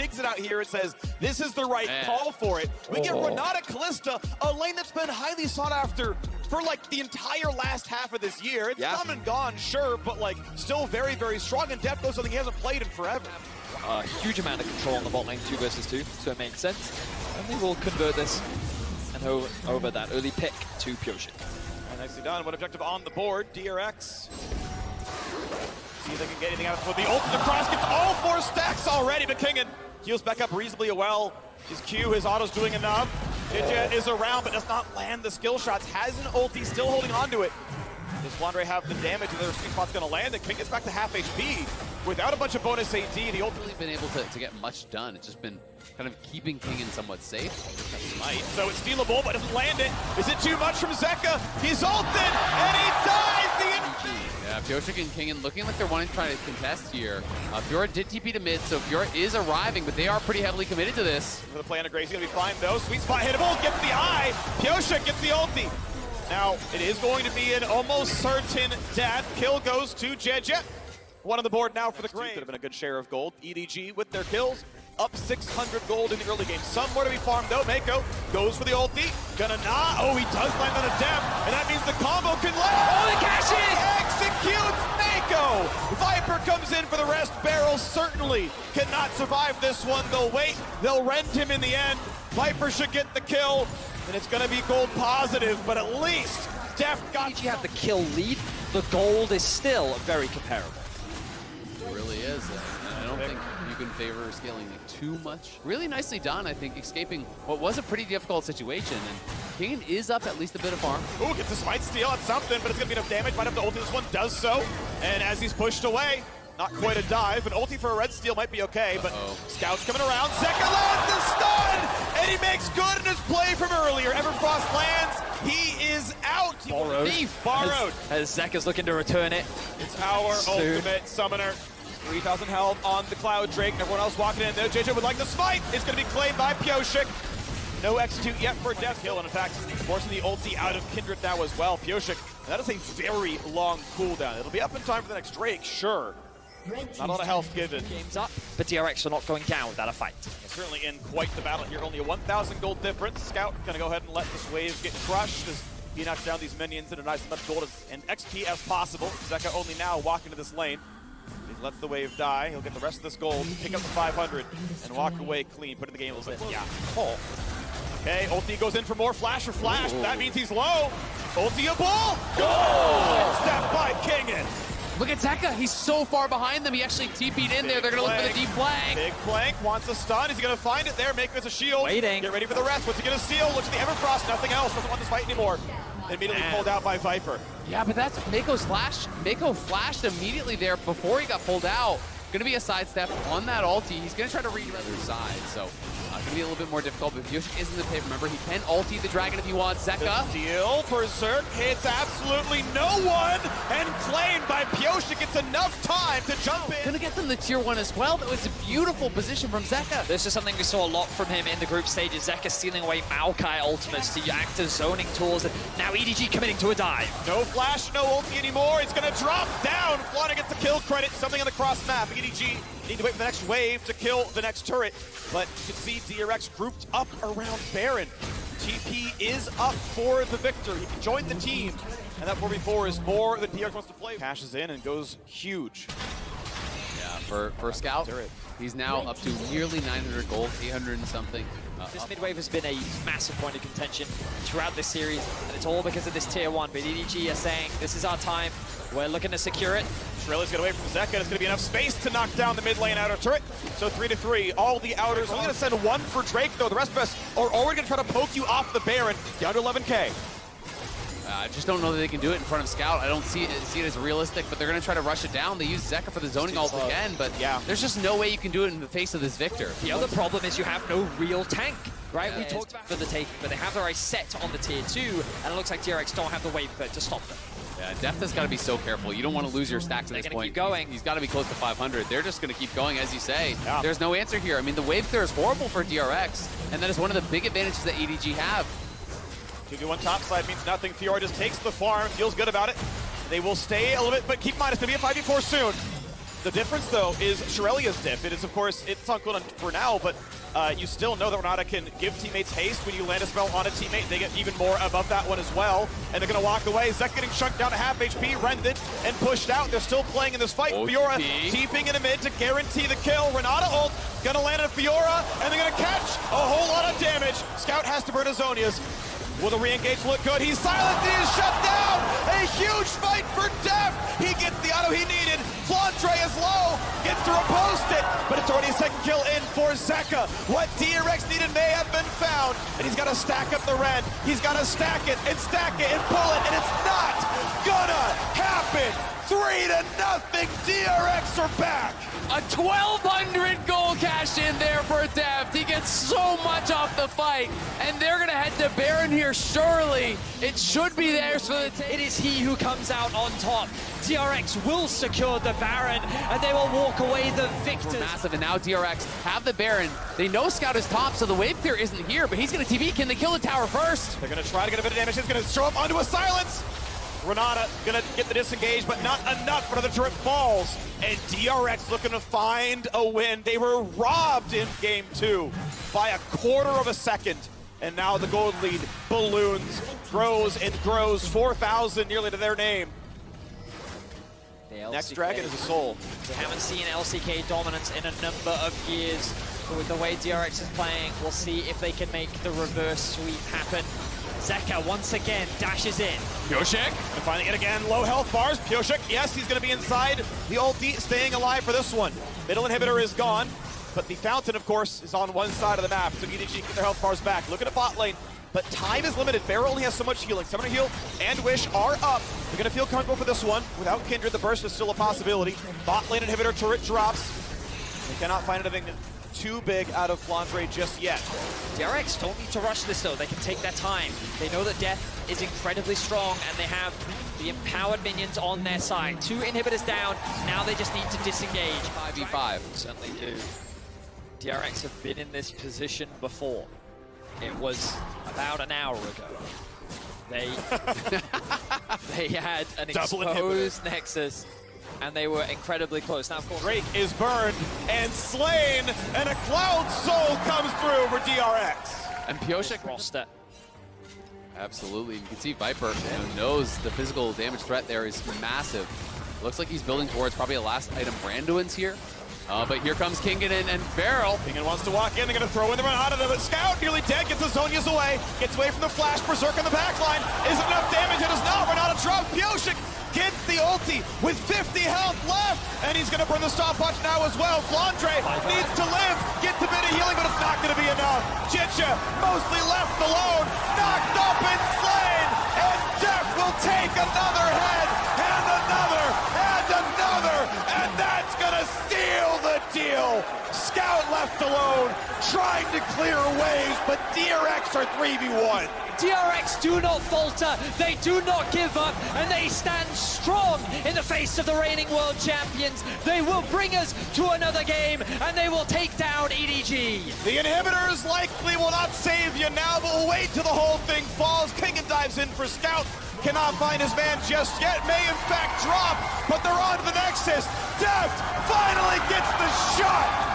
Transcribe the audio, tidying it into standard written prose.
digs it out here and says, this is the right call for it. We get Renata Callista, a lane that's been highly sought after for like the entire last half of this year. It's come and gone, sure, but like still very, very strong. And Def knows something he hasn't played in forever. A huge amount of control on the bot lane, 2 versus 2, so it makes sense. And they will convert this and over that early pick to Pyoshik. Nicely done. One objective on the board. DRX. See if they can get anything out of it. The ultimate cross gets all 4 stacks already, but Kingen heals back up reasonably well. His Q, his auto's doing enough. Ninja is around, but does not land the skill shots. Has an ulti, still holding on to it. Does Flandre have the damage and their sweet spot's going to land? And King gets back to half HP without a bunch of bonus AD. The ult Really been able to get much done. It's just been kind of keeping Kingen somewhat safe. So it's stealable, but doesn't land it. Is it too much from Zeka? He's ulted, and he dies! Yeah, Pyoshik and Kingen looking like they're wanting to try to contest here. Fiora did TP to mid, so Fiora is arriving, but they are pretty heavily committed to this. The play under Grace is going to be fine, though. Sweet spot hittable, gets the eye. Pyoshik gets the ulti. Now, it is going to be an almost certain death. Kill goes to Jejet. One on the board now for the Grave. Could have been a good share of gold. EDG with their kills. Up 600 gold in the early game. Somewhere to be farmed, though. Mako goes for the ulti. Gonna nah. Oh, he does land on a depth. And that means the combo can land. Oh, the cash in! Executes Mako. Viper comes in for the rest. Barrel certainly cannot survive this one. They'll wait. They'll rend him in the end. Viper should get the kill. And it's going to be gold positive, but at least Def got... EDG have the kill lead. The gold is still very comparable. It really is. I don't think you can favor scaling like too much. Really nicely done, I think, escaping what was a pretty difficult situation. And Kingen is up at least a bit of farm. Ooh, gets a smite steal. That's something, but it's going to be enough damage. Might have to ulti. This one does so. And as he's pushed away, not quite a dive. An ulti for a red steal might be okay, but Scout's coming around. Zeka lands the stun! And he makes good in his play from earlier. Everfrost lands. He is out. Borrowed. As Zeka's looking to return it. It's our ultimate summoner. 3,000 health on the Cloud Drake. Everyone else walking in there. JJ would like to smite. It's going to be claimed by Pyoshik. No execute yet for Death Kill, and in fact, forcing the ulti out of Kindred now as well. Pyoshik, that is a very long cooldown. It'll be up in time for the next Drake, sure. Not a lot of health given. Game's up, but DRX are not going down without a fight. Certainly in quite the battle here. Only a 1,000 gold difference. Scout going to go ahead and let this wave get crushed as he knocks down these minions in a nice much gold and XP as possible. Zeka only now walking to this lane. He lets the wave die. He'll get the rest of this gold, pick up the 500, and walk away clean, putting the game a little bit. Yeah. Oh. Okay, ulti goes in for more flash or flash. That means he's low. Ultiable. Goal! Step by Kingen. Look at Zeka. He's so far behind them. He actually TP'd in there. They're going to look for the deep flank. Big flank. Wants a stun. Is he going to find it there? Make it as a shield. Waiting. Get ready for the rest. What's he going to steal? Looks at the Everfrost. Nothing else. Doesn't want this fight anymore. Immediately pulled out by Viper. Yeah, but that's Mako's flash. Mako flashed immediately there before he got pulled out. Going to be a sidestep on that ulti. He's going to try to read the other side. So going to be a little bit more difficult, but Pyoshik is in the pit. Remember, he can ulti the dragon if he wants. Zeka. Steal, Berserk hits absolutely no one, and claimed by Pyoshik. It's enough time to jump in. Going to get them the tier 1 as well. That was a beautiful position from Zeka. This is something we saw a lot from him in the group stages. Zeka stealing away Maokai ultimates to act as zoning tools. Now EDG committing to a dive. No flash, no ulti anymore. It's going to drop down. Flauna gets the kill credit. Something on the cross map. EDG need to wait for the next wave to kill the next turret. But you can see DRX grouped up around Baron. TP is up for the victor. He can join the team. And that 4v4 is more than DRX wants to play. Cashes in and goes huge. Yeah, for Scout, he's now up to nearly 900 gold, 800 and something. This mid-wave has been a massive point of contention throughout this series, and it's all because of this tier 1. But EDG are saying, this is our time. We're looking to secure it. Shrilly's going to wait from Zeka. It's going to be enough space to knock down the mid lane outer turret. So 3-3, all the outers. Only going to send one for Drake, though. The rest of us are already going to try to poke you off the Baron. Down to 11k. I just don't know that they can do it in front of Scout. I don't see it as realistic, but they're going to try to rush it down. They use Zeka for the zoning ult again, but there's just no way you can do it in the face of this Victor. The other problem is you have no real tank, right? We talked about for the taking, but they have their eyes set on the tier 2, and it looks like DRX don't have the wave to stop them. Yeah, Deft has got to be so careful. You don't want to lose your stacks at this point. Keep going. He's got to be close to 500. They're just going to keep going, as you say. Yeah. There's no answer here. I mean, the wave clear is horrible for DRX, and that is one of the big advantages that EDG have. 2v1 top side means nothing. Fiora just takes the farm, feels good about it. They will stay a little bit, but keep in mind, it's going to be a 5v4 soon. The difference, though, is Shirelia's diff. It is, of course, it's on cooldown for now, but you still know that Renata can give teammates haste. When you land a spell on a teammate, they get even more above that one as well. And they're going to walk away. Zek getting shunked down to half HP, rended, and pushed out. They're still playing in this fight. Fiora deeping in the mid to guarantee the kill. Renata ult, going to land on Fiora, and they're going to catch a whole lot of damage. Scout has to burn his Zonias. Will the re-engage look good? He's silenced, he is shut down! A huge fight for Deft! He gets the auto he needed. Flandre is low, gets to repost it, but it's already a second kill in for Zeka. What DRX needed may have been found, and he's got to stack up the rend. He's got to stack it and pull it, and it's not gonna happen! 3-0, DRX are back! A 1,200 goal cash in there for Deft. He gets so much off the fight, and they're gonna head to Baron here, surely. It should be theirs for the It is he who comes out on top. DRX will secure the Baron, and they will walk away the victors. Massive, and now DRX have the Baron. They know Scout is top, so the wave clear isn't here, but he's gonna TV. Can they kill the tower first? They're gonna try to get a bit of damage. He's gonna show up onto a silence. Renata gonna get the disengage, but not enough. Another turret falls, and DRX looking to find a win. They were robbed in game 2 by a quarter of a second, and now the gold lead balloons, grows and grows, 4,000 nearly to their name. Next dragon is a soul. We haven't seen LCK dominance in a number of years, but with the way DRX is playing, we'll see if they can make the reverse sweep happen. Zeka once again dashes in. Pioshik. And finding it again, low health bars. Pioshik, yes, he's going to be inside the ulti, staying alive for this one. Middle inhibitor is gone, but the fountain, of course, is on one side of the map, so EDG get their health bars back. Look at a bot lane, but time is limited. Pharah only has so much healing. Summoner Heal and Wish are up. They're going to feel comfortable for this one. Without Kindred, the burst is still a possibility. Bot lane inhibitor turret drops. They cannot find anything too big out of Flandre just yet. DRX don't need to rush this though, they can take their time. They know that Death is incredibly strong and they have the empowered minions on their side. 2 inhibitors down, now they just need to disengage. 5v5. Certainly do. DRX have been in this position before. It was about an hour ago. They had an exposed Nexus, and they were incredibly close. Now, of course, Drake is burned and slain, and a Cloud Soul comes through for DRX. And Pioshik roster. Absolutely. You can see Viper knows the physical damage threat there is massive. Looks like he's building towards probably a last item Branduin's here. But here comes Kingen and Feral. Kingen wants to walk in. They're going to throw in the Renata. The Scout nearly dead. Gets the Zonias away. Gets away from the flash. Berserk on the backline. Isn't enough damage. It is not. Renata dropped. Pioshik gets the ulti with 50 health left. And he's going to burn the stopwatch now as well. Flandre needs to live. Gets a bit of healing, but it's not going to be enough. Chicha mostly left alone. Knocked up and slain. And Jeff will take another head. And another. And another. And that's going to steal the deal. Scout left alone, trying to clear waves, but DRX are 3v1. DRX do not falter, they do not give up, and they stand strong in the face of the reigning world champions. They will bring us to another game, and they will take down EDG. The inhibitors likely will not save you now, but we'll wait till the whole thing falls. Kingen dives in for Scout. Cannot find his man just yet. May in fact drop, but they're on to the Nexus. Deft finally gets the shot.